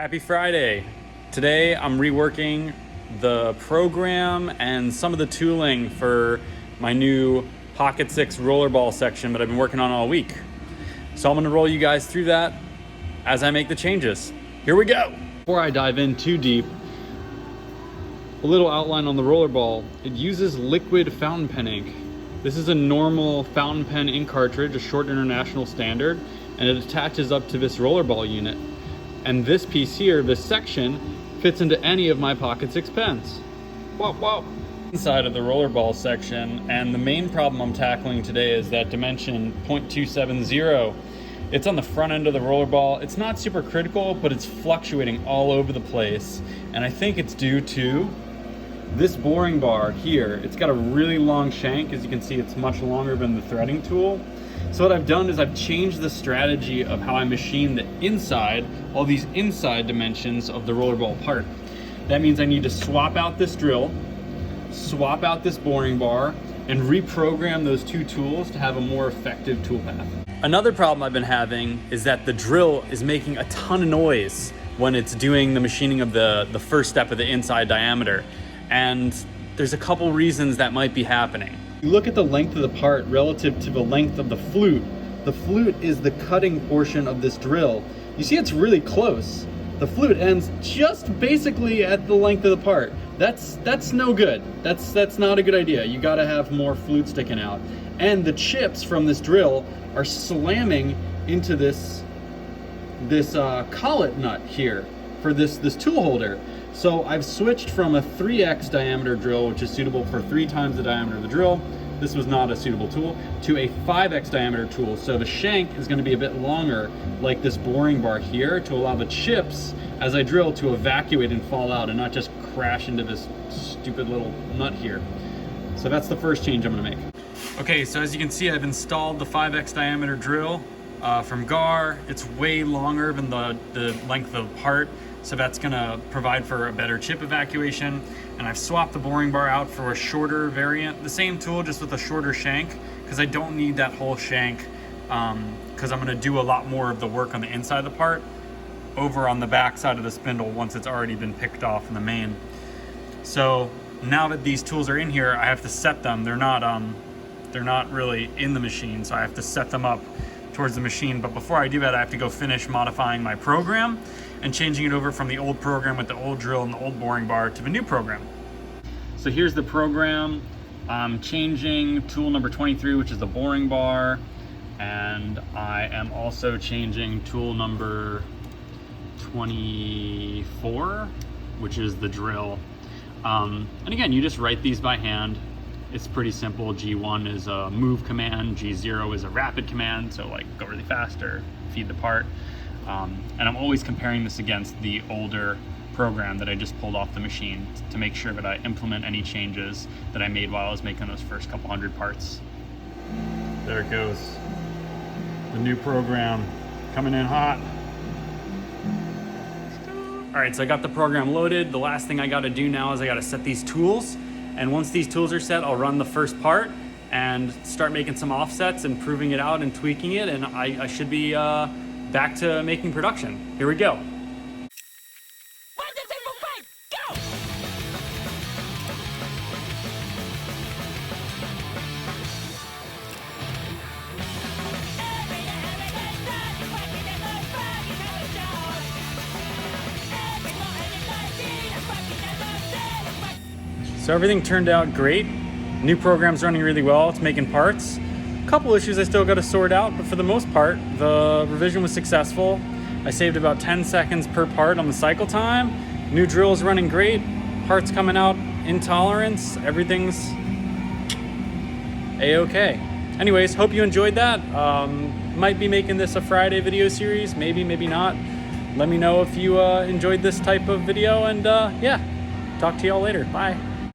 Happy Friday. Today I'm reworking the program and some of the tooling for my new Pocket 6 Rollerball section that I've been working on all week. So I'm gonna roll you guys through that as I make the changes. Here we go. Before I dive in too deep, a little outline on the Rollerball. It uses liquid fountain pen ink. This is a normal fountain pen ink cartridge, a short international standard, and it attaches up to this Rollerball unit. And this piece here, this section, fits into any of my Pocket 6 pens. Whoa, whoa. Inside of the Rollerball section, and the main problem I'm tackling today is that dimension 0.270. It's on the front end of the Rollerball. It's not super critical, but it's fluctuating all over the place. And I think it's due to this boring bar here. It's got a really long shank. As you can see, it's much longer than the threading tool. So what I've done is I've changed the strategy of how I machine the inside, all these inside dimensions of the Rollerball part. That means I need to swap out this drill, swap out this boring bar, and reprogram those two tools to have a more effective tool path. Another problem I've been having is that the drill is making a ton of noise when it's doing the machining of the first step of the inside diameter. And there's a couple reasons that might be happening. You look at the length of the part relative to the length of the flute. The flute is the cutting portion of this drill. You see it's really close. The flute ends just basically at the length of the part. That's no good. That's not a good idea. You gotta have more flute sticking out. And the chips from this drill are slamming into this collet nut here for this tool holder. So I've switched from a 3x diameter drill, which is suitable for 3 times the diameter of the drill. This was not a suitable tool, to a 5x diameter tool. So the shank is going to be a bit longer, like this boring bar here, to allow the chips, as I drill, to evacuate and fall out and not just crash into this stupid little nut here. So that's the first change I'm going to make. Okay, so as you can see, I've installed the 5x diameter drill from GAR. It's way longer than the length of the part. So that's gonna provide for a better chip evacuation. And I've swapped the boring bar out for a shorter variant, the same tool, just with a shorter shank, because I don't need that whole shank, because I'm gonna do a lot more of the work on the inside of the part over on the back side of the spindle once it's already been picked off in the main. So now that these tools are in here, I have to set them. They're not really in the machine, so I have to set them up towards the machine. But before I do that, I have to go finish modifying my program and changing it over from the old program with the old drill and the old boring bar to the new program. So here's the program. I'm changing tool number 23, which is the boring bar, and I am also changing tool number 24, which is the drill. And again, you just write these by hand. It's pretty simple. G1 is a move command, G0 is a rapid command, so like go really fast or feed the part. And I'm always comparing this against the older program that I just pulled off the machine to make sure that I implement any changes that I made while I was making those first couple hundred parts. There it goes. The new program coming in hot. All right, so I got the program loaded. The last thing I gotta do now is I gotta set these tools. And once these tools are set, I'll run the first part and start making some offsets and proving it out and tweaking it. And I should be back to making production. Here we go. 1, 2, 3, 4, 5, go! So everything turned out great. New program's running really well. It's making parts. Couple issues I still got to sort out, but for the most part, the revision was successful. I saved about 10 seconds per part on the cycle time. New drill is running great. Parts coming out in tolerance. Everything's a-okay. Anyways, hope you enjoyed that. Might be making this a Friday video series, maybe, maybe not. Let me know if you enjoyed this type of video, and yeah, talk to y'all later. Bye.